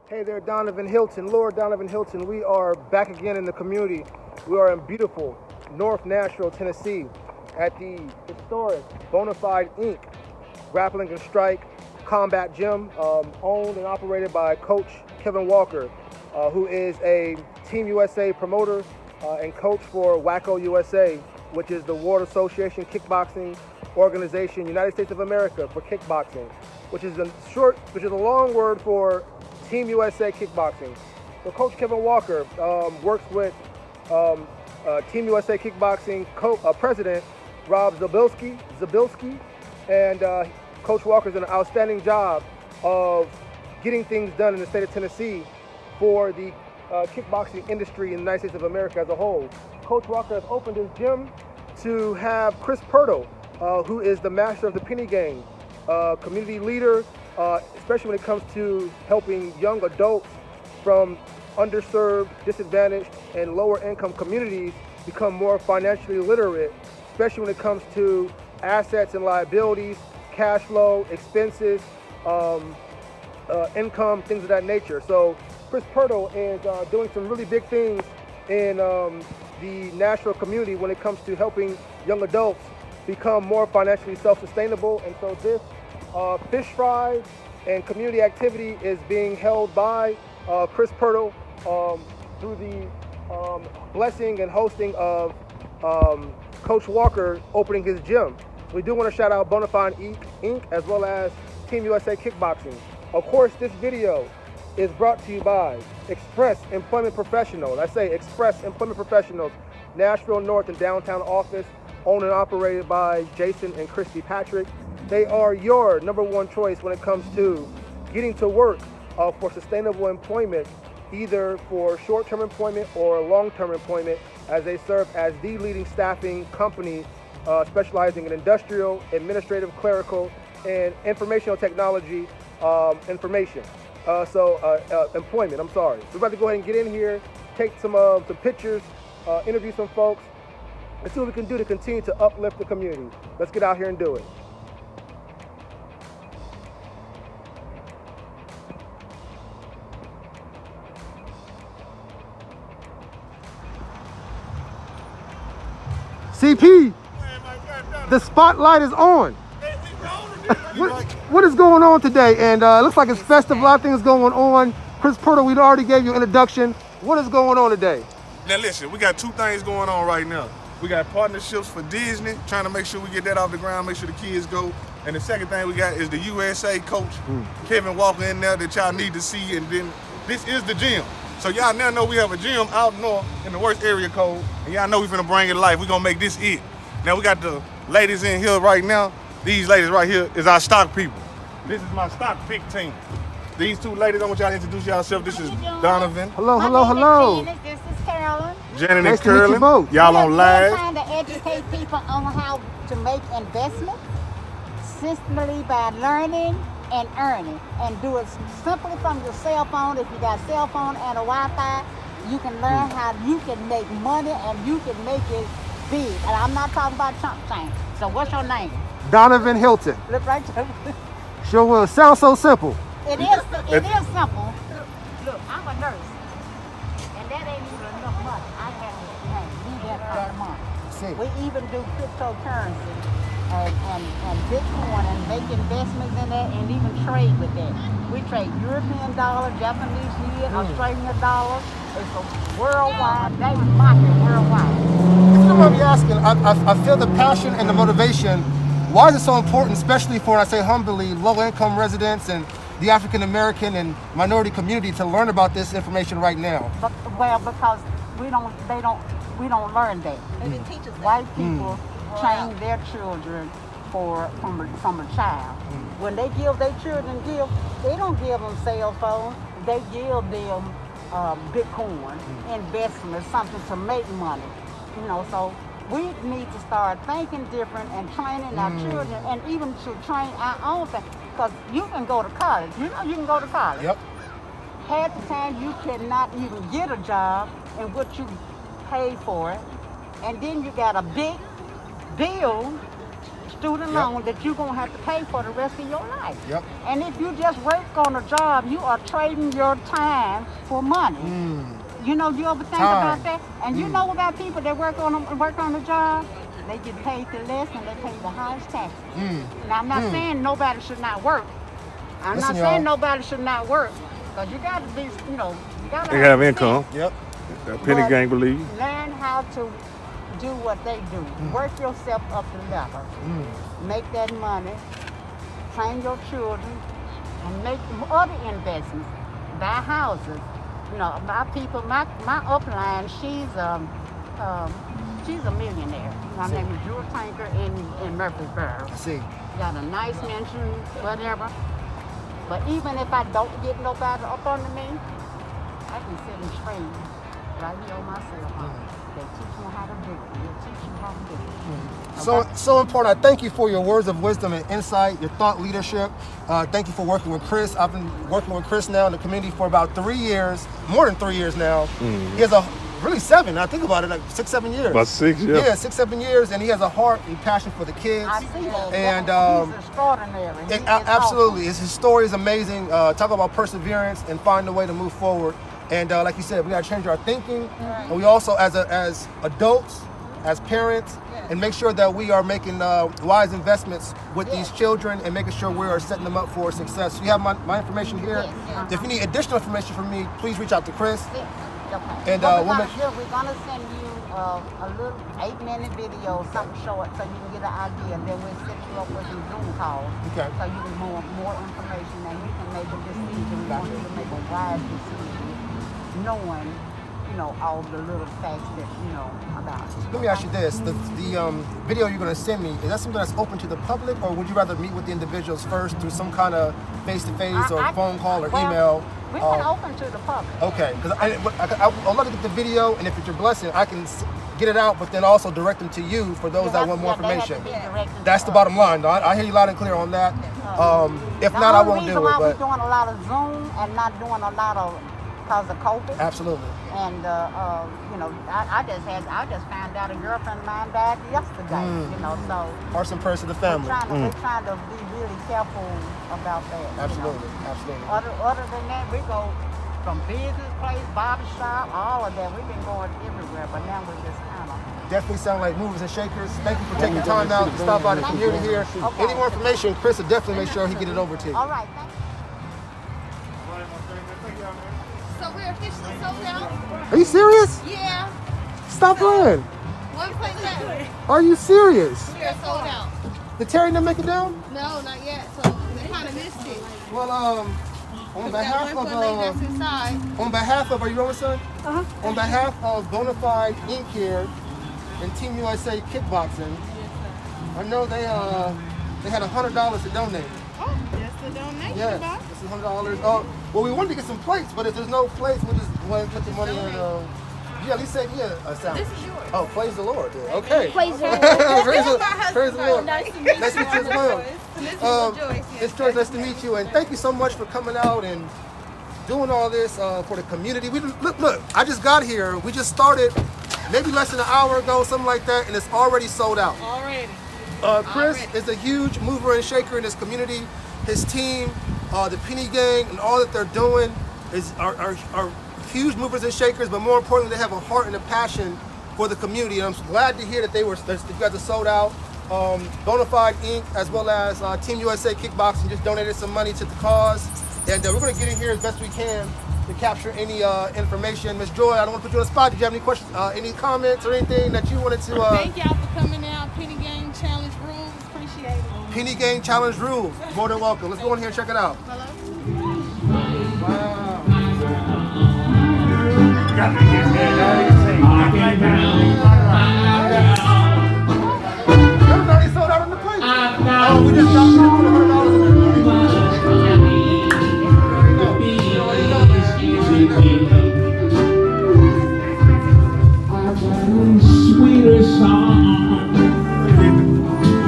Hey there, Donovan Hylton, Lord Danavan Hylton. We are back again in the community. We are in beautiful North Nashville, Tennessee, at the historic Bonafyde Inc. Grappling and Strike Combat Gym, owned and operated by Coach Kevin Walker, who is a Team USA promoter and coach for WAKO-USA, which is the World Association Kickboxing Organization, United States of America for kickboxing, which is a long word for Team USA Kickboxing. So Coach Kevin Walker works with Team USA Kickboxing President Rob Zabilski, and Coach Walker's done an outstanding job of getting things done in the state of Tennessee for the kickboxing industry in the United States of America as a whole. Coach Walker has opened his gym to have Chris Pirtle, who is the master of the penny game, community leader, especially when it comes to helping young adults from underserved, disadvantaged, and lower income communities become more financially literate, especially when it comes to assets and liabilities, cash flow, expenses, income, things of that nature. So Chris Pirtle is doing some really big things in the Nashville community when it comes to helping young adults become more financially self-sustainable. And so this fish fry and community activity is being held by Chris Pirtle through the blessing and hosting of Coach Walker opening his gym. We do want to shout out Bonafyde Inc. as well as Team USA Kickboxing. Of course, this video is brought to you by Express Employment Professionals. I say Express Employment Professionals, Nashville North and Downtown office, owned and operated by Jason and Christy Patrick. They are your number one choice when it comes to getting to work for sustainable employment, either for short-term employment or long-term employment, as they serve as the leading staffing company specializing in industrial, administrative, clerical, and informational technology employment, I'm sorry. So we're about to go ahead and get in here, take some pictures, interview some folks, and see what we can do to continue to uplift the community. Let's get out here and do it. CP, the spotlight is on. What is going on today? And it looks like it's festive, a lot of things going on. Chris Pirtle, we already gave you an introduction. What is going on today? Now listen, we got two things going on right now. We got partnerships for Disney, trying to make sure we get that off the ground, make sure the kids go. And the second thing we got is the USA coach, Kevin Walker in there that y'all need to see. And then this is the gym. So y'all now know we have a gym out north in the worst area code. And y'all know we finna bring it to life. We gonna make this it. Now we got the ladies in here right now. These ladies right here is our stock people. This is my stock pick team. These two ladies, I want y'all to introduce yourself. This is Donovan. Hello. This is Carolyn. Janet Nice and to meet you Curlin. both. Y'all on We're live. trying to educate people on how to make investments systematically by learning and earning, and do it simply from your cell phone. If you got a cell phone and a Wi-Fi, you can learn how you can make money and you can make it big. And I'm not talking about chump change. So what's your name? Donovan Hylton. Look right there. Sure will. Sounds so simple. It is simple. Look, I'm a nurse, and that ain't even enough money. I can't do that for a month. We even do cryptocurrency and Bitcoin and make investments in that and even trade with that. We trade European dollar, Japanese yen, Australian dollar. It's a worldwide, they market worldwide. If you don't mind me asking, I feel the passion and the motivation. Why is it so important, especially for, I say humbly, low-income residents and the African American and minority community to learn about this information right now? Well, because we don't learn that. They didn't teach us that. White people train their children from a child. When they give their children gifts, they don't give them cell phones. They give them Bitcoin investment, something to make money. So we need to start thinking different and training our children, and even to train our own family. Because you can go to college. You can go to college. Yep. Half the time you cannot even get a job in what you pay for it. And then you got a big bill student loan that you're going to have to pay for the rest of your life. Yep. And if you just work on a job, you are trading your time for money. You know, you ever think about that? And you know about people that work on a job? They get paid the less and they pay the highest taxes. Now, I'm not saying nobody should not work. I'm not saying nobody should not work. Because you got to be, you know, you got to have income. Yep. That penny gang believe. Learn how to do what they do. Work yourself up the level. Make that money. Train your children. And make other investments. Buy houses. You know, my people, my upline, she's a millionaire. Her name is Jewel Tanker in Murfreesboro. I see. Got a nice mansion, whatever. But even if I don't get nobody up under me, I can sit and train right here on my cell phone. They teach me how to do it. They teach you how to do it. So important. I thank you for your words of wisdom and insight, your thought leadership. Thank you for working with Chris. I've been working with Chris now in the community for about 3 years, more than 3 years now. He has really 7. I think about it, like 6, 7 years. About 6, yeah. Yeah, 6, 7 years, and he has a heart and passion for the kids. I see that. And he's extraordinary. Absolutely, his story is amazing. Talk about perseverance and find a way to move forward. And like you said, we got to change our thinking, and we also, as adults, as parents, and make sure that we are making wise investments with these children and making sure we are setting them up for success. So you have my information here. If you need additional information from me, please reach out to Chris. And we're gonna send you a little 8-minute video, something short, so you can get an idea, and then we'll set you up with some Zoom calls, so you can more information, and you can make a decision. You want to make a wise decision, knowing, you know, all the little facts that you know about it. Let me ask you this: the video you're going to send me, is that something that's open to the public, or would you rather meet with the individuals first through some kind of face-to-face or phone call or email? We can open to the public. Okay, because I'd love to get the video, and if it's your blessing, I can get it out, but then also direct them to you for those that want more information. That's the bottom line, though. I hear you loud and clear on that. If not, I won't do it. The only reason why we're doing a lot of Zoom and not doing a lot of because of COVID. Absolutely. And you know, I just found out a girlfriend of mine died yesterday. You know, so hearts and prayers to the family. We're trying to be really careful about that. Absolutely, you know. absolutely. Other than that, we go from business place, barbershop, all of that. We've been going everywhere, but now we're just kind of. Definitely sound like movers and shakers. Thank you for taking time out to stop by the community here. Okay. Any more information, Chris will definitely make sure he get it over to you. All right, thank you. So we're officially sold out? Are you serious? Yeah. Stop playing. One place left. Are you serious? We are sold out. Did Terry not make it down? No, not yet. So they kind of missed it. Well, on behalf of that's inside. on behalf of, are you rolling, son? On behalf of Bonafyde Inc. here and Team USA Kickboxing, I know they had $100 to donate. Oh, that's the donation Yes, box. this is $100. Well, we wanted to get some plates, but if there's no plates, we'll just put the money in. Yeah, at least say a sound. This is yours. Oh, praise the Lord. Yeah. Okay. Praise the Lord. praise the Lord. Nice to meet you. Nice to meet you as well. This is Joyce. It's Joyce, nice to meet you, and thank you so much for coming out and doing all this for the community. Look, I just got here. We just started maybe less than an hour ago, something like that, and it's already sold out. Already. Chris is a huge mover and shaker in this community. His team, the Penny Gang, and all that they're doing are huge movers and shakers, but more importantly, they have a heart and a passion for the community. And I'm glad to hear that you guys are sold out. Bonafyde Inc. as well as Team USA Kickboxing just donated some money to the cause. And we're going to get in here as best we can to capture any information. Ms. Joy, I don't want to put you on the spot. Did you have any questions, any comments or anything that you wanted to... Thank y'all for coming out. Penny Gang Challenge Rules. Appreciate it. Penny Gang Challenge Rules. More than welcome. Let's go in here and check it out. Hello? Wow. Everybody sold out in the place. Oh, we just dropped $100 in Sweeter song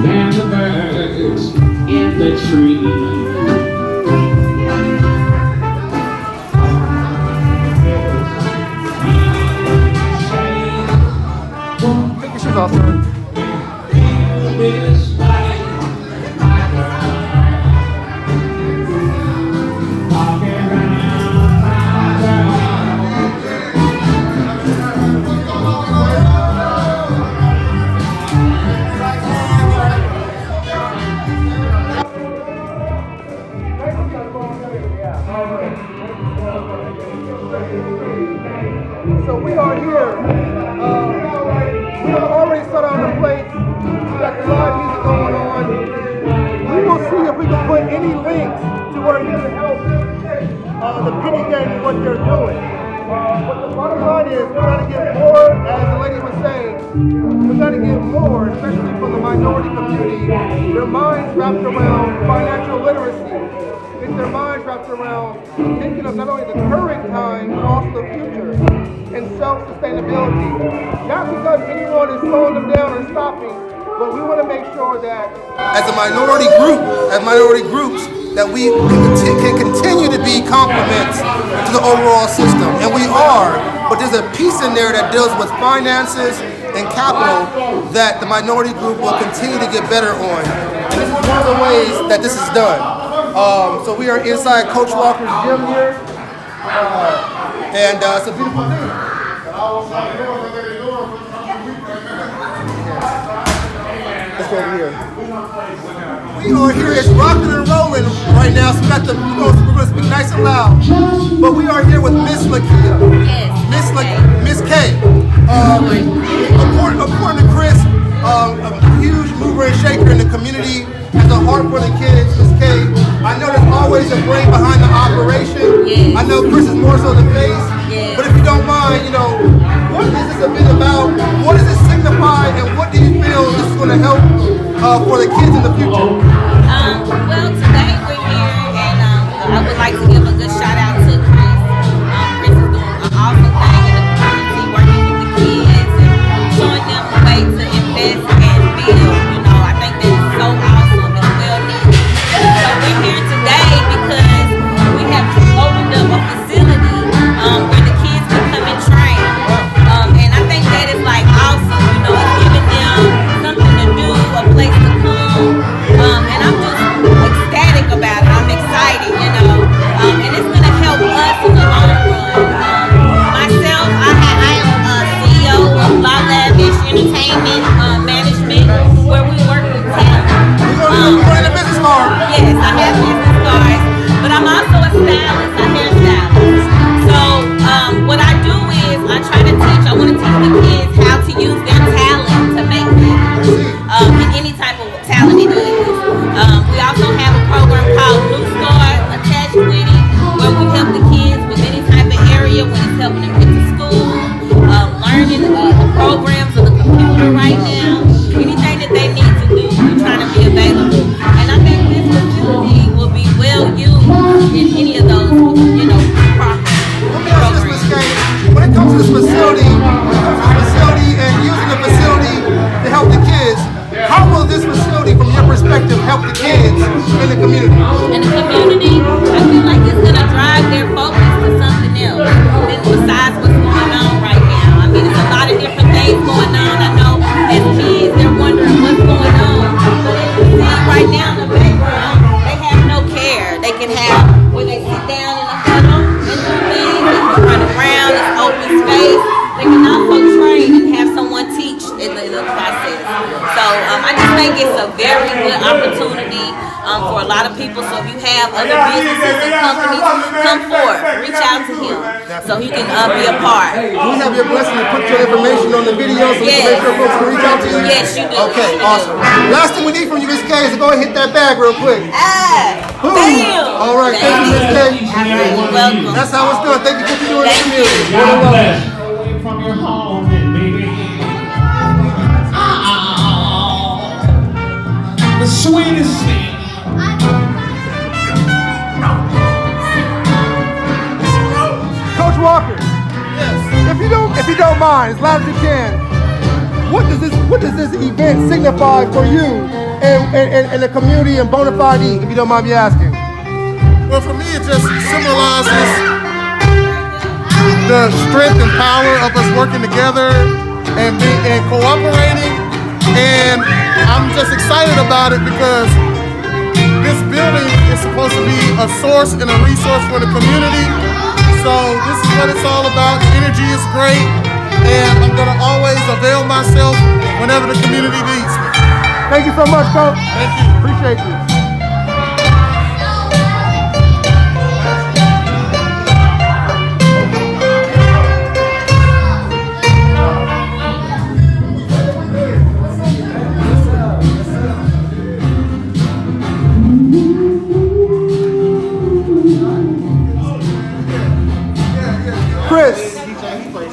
than the birds in the tree. Take your shoes off, son. This life So we are here. We have already set on the plate. We got the live music going on. We will see if we can put any links to where you can help the penny game and what they're doing. But the bottom line is we're going to get more, as the lady was saying, we're going to get more, especially from the minority community, their minds wrapped around financial literacy. Get their minds wrapped around thinking of not only the current time, but also the future and self-sustainability. Not because anyone is slowing them down or stopping, but we want to make sure that as a minority group, as minority groups, that we can continue to be complements to the overall system. And we are, but there's a piece in there that deals with finances and capital that the minority group will continue to get better on. And this is one of the ways that this is done. So we are inside Coach Walker's gym here, and it's a beautiful thing. Let's go over here. We are here, it's rocking and rolling right now, so we're going to speak nice and loud. But we are here with Miss Lakia. Yes. Miss K. According to Chris, a huge mover and shaker in the community, has a heart for the kids. Miss K, I know there's always a brain behind the operation. Yes. I know Chris is more so the face. Yes. But if you don't mind, what is this event about? What does it signify, and what do you feel this is going to help for the kids in the future? Well, today we're here, and I would like to give a good shout out to Chris. Chris is doing an awesome thing in the community, working with the kids and showing them the way to invest and build. I think that is so awesome and well needed. So we're here today because we have opened up a facility where the kids can come and train. And I think that is like awesome. It's giving them something to do, a place to come. And I'm just ecstatic about it. I'm excited, and it's going to help us in the long run. Myself, I am a CEO of Lavish Entertainment Management, where we work with talent. You're in a business card. Yes, I have business cards, but I'm also a stylist, a hairstylist. So what I do is I try to teach. I want to teach the kids how to use their talent to make money, in any type of talent it is. We also have a program called Blue Star attached with it, where we help the kids with any type of area when it's helping them get to school, learning the programs on the computer right now, anything that they need to do, we're trying to be available. And I think this facility will be well used in any of those, programs. Let me ask this, Ms. K. When it comes to this facility, and using the facility to help the kids, how will this facility, from your perspective, help the kids in the community? In the community, I feel like it's going to drive their focus to something else besides what's going on right now. I mean, there's a lot of different things going on. I know as kids, they're wondering what's going on. But as you see right now in the background, they have no care. They can have where they sit down in a huddle and do things. They can run around. It's open space. They can also train and have someone teach in the process. So I just think it's a very good opportunity for a lot of people. So if you have other businesses and companies, come forward, reach out to him so he can be a part. Do we have your blessing to put your information on the video so we can make sure folks can reach out to you? Yes, you do. Okay, awesome. Last thing we need from you, Ms. K, is to go ahead and hit that bag real quick. Damn. All right, thank you, Ms. K. You're welcome. That's how it's done. Thank you for what you're doing in the community. God bless. Away from your home, baby. The sweetest thing. Coach Walker. Yes. If you don't mind, as loud as you can, what does this event signify for you and the community and Bonafyde, if you don't mind me asking? Well, for me, it just symbolizes the strength and power of us working together and cooperating. And I'm just excited about it because this building is supposed to be a source and a resource for the community. So this is what it's all about. The energy is great, and I'm gonna always avail myself whenever the community needs me. Thank you so much, Coach. Thank you. Appreciate you. Chris,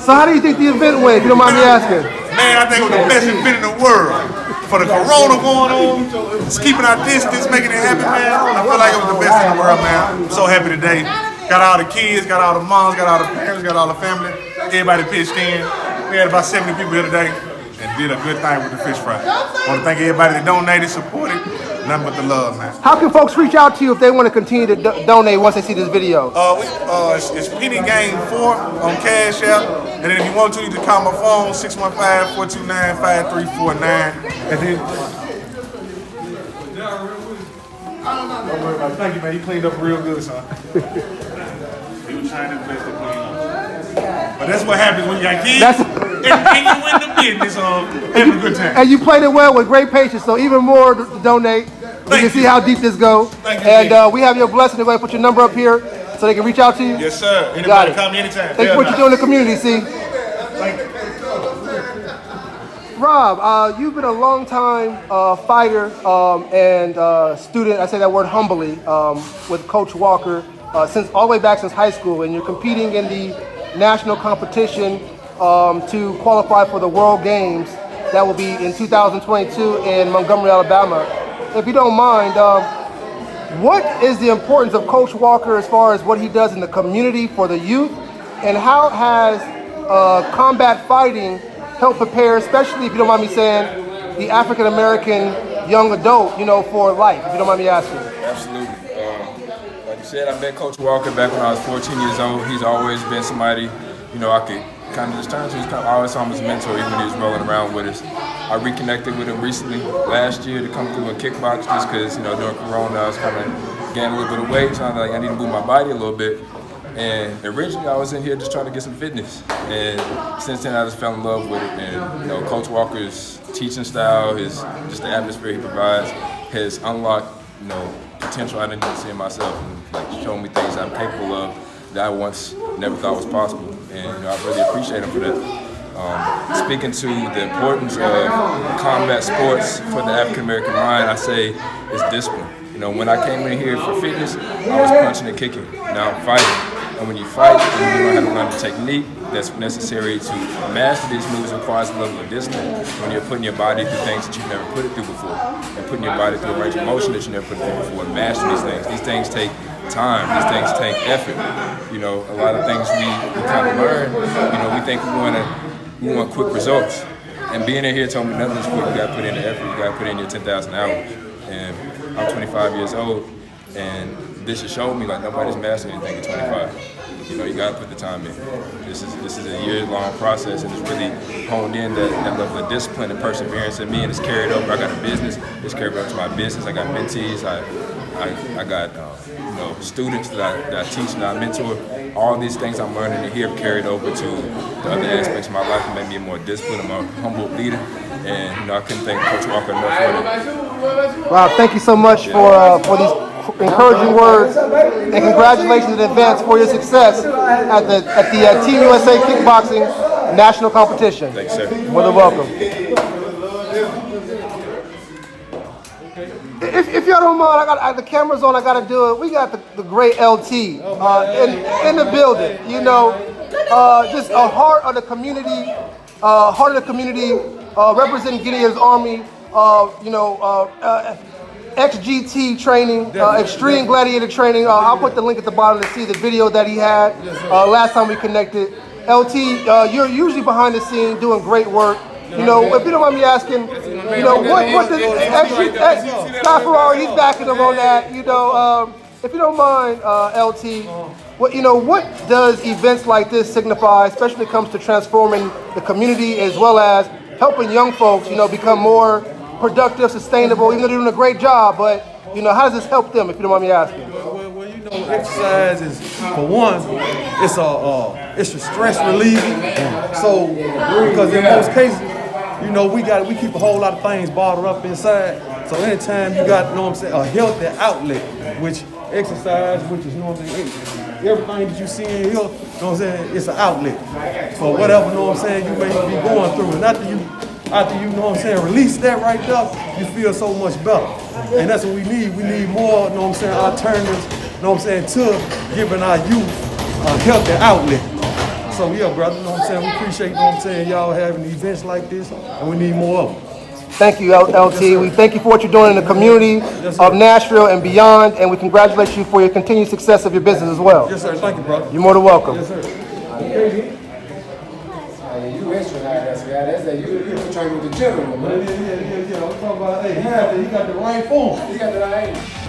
so how do you think the event went, if you don't mind me asking? Man, I think it was the best event in the world. For the corona going on, it's keeping our distance, making it happen, man. I feel like it was the best in the world, man. I'm so happy today. Got all the kids, got all the moms, got all the parents, got all the family. Everybody pitched in. We had about 70 people here today and did a good thing with the fish fry. I want to thank everybody that donated, supported. Nothing but the love, man. How can folks reach out to you if they want to continue to donate once they see this video? It's Penny Game 4 on Cash App. And then if you want to, you can call my phone, 615-429-5349. And then... Don't worry about it. Thank you, man. You cleaned up real good, son. He was trying his best to clean up. But that's what happens when you got kids and you win the business of having a good time. And you played it well with great patience, so even more to donate. You can see how deep this goes. Thank you. And we have your blessing to go ahead and put your number up here so they can reach out to you. Yes, sir. Anybody call me anytime. Thank you for what you do in the community, see. Thank you. Rob, you've been a long-time fighter and student, I say that word humbly, with Coach Walker since all the way back since high school, and you're competing in the national competition to qualify for the World Games that will be in 2022 in Montgomery, Alabama. If you don't mind, what is the importance of Coach Walker as far as what he does in the community for the youth, and how has combat fighting helped prepare, especially if you don't mind me saying, the African-American young adult, for life, if you don't mind me asking? Absolutely. Like you said, I met Coach Walker back when I was 14 years old. He's always been somebody, I could kind of just turn to. I always saw him as a mentor, even when he was rolling around with us. I reconnected with him recently last year to come through and kickbox just because, during Corona, I was kind of gaining a little bit of weight, so I was like, I need to move my body a little bit. And originally, I was in here just trying to get some fitness. And since then, I just fell in love with it. And, Coach Walker's teaching style, just the atmosphere he provides, has unlocked, potential I didn't even see in myself, and showing me things I'm capable of that I once never thought was possible. And, I really appreciate him for that. Speaking to the importance of combat sports for the African-American mind, I say it's discipline. When I came in here for fitness, I was punching and kicking. Now I'm fighting. And when you fight, you know how to learn the technique that's necessary to master these moves requires a level of discipline. When you're putting your body through things that you've never put it through before, and putting your body through a range of motion that you never put it through before, and master these things. These things take time. These things take effort. A lot of things we kind of learn. We think we want quick results. And being in here told me nothing is quick. You got to put in the effort. You got to put in your 10,000 hours. And I'm 25 years old, and this has showed me nobody's mastering anything at 25. You got to put the time in. This is a year-long process, and it's really honed in that level of discipline and perseverance in me, and it's carried over. I got a business. It's carried over to my business. I got mentees. I got students that I teach and I mentor. All these things I'm learning in here have carried over to the other aspects of my life and made me a more disciplined, a more humble leader. And I couldn't thank Coach Walker enough for that. Wow, thank you so much for these encouraging words, and congratulations in advance for your success at the Team USA Kickboxing National Competition. Thanks, sir. More than welcome. If y'all don't mind, the camera's on. I got to do it. We got the great LT in the building. Just a heart of the community. Representing Gideon's Army. XGT training, extreme gladiator training. I'll put the link at the bottom to see the video that he had last time we connected. LT, you're usually behind the scene doing great work. If you don't mind me asking, what does Scott Ferrari, he's backing him on that. If you don't mind, LT, what does events like this signify, especially when it comes to transforming the community as well as helping young folks, become more productive, sustainable, even though they're doing a great job, but how does this help them, if you don't mind me asking? Well, exercise is, for one, it's a stress relieving. So, because in most cases, we keep a whole lot of things bottled up inside. So anytime you got, a healthy outlet, which exercise, which is everything that you see in here, it's an outlet for whatever, you may be going through. And after you release that right there, you feel so much better. And that's what we need. We need more, alternatives, to giving our youth a healthy outlet. So yeah, brother, you know what I'm saying? We appreciate, you know what I'm saying, y'all having events like this, and we need more of them. Thank you, LT. We thank you for what you're doing in the community of Nashville and beyond, and we congratulate you for your continued success of your business as well. Yes, sir. Thank you, brother. You're more than welcome. Yes, sir. You extra high, that's that. You trying with the general, man. Yeah. I'm talking about, hey, he got the right form. He got the right.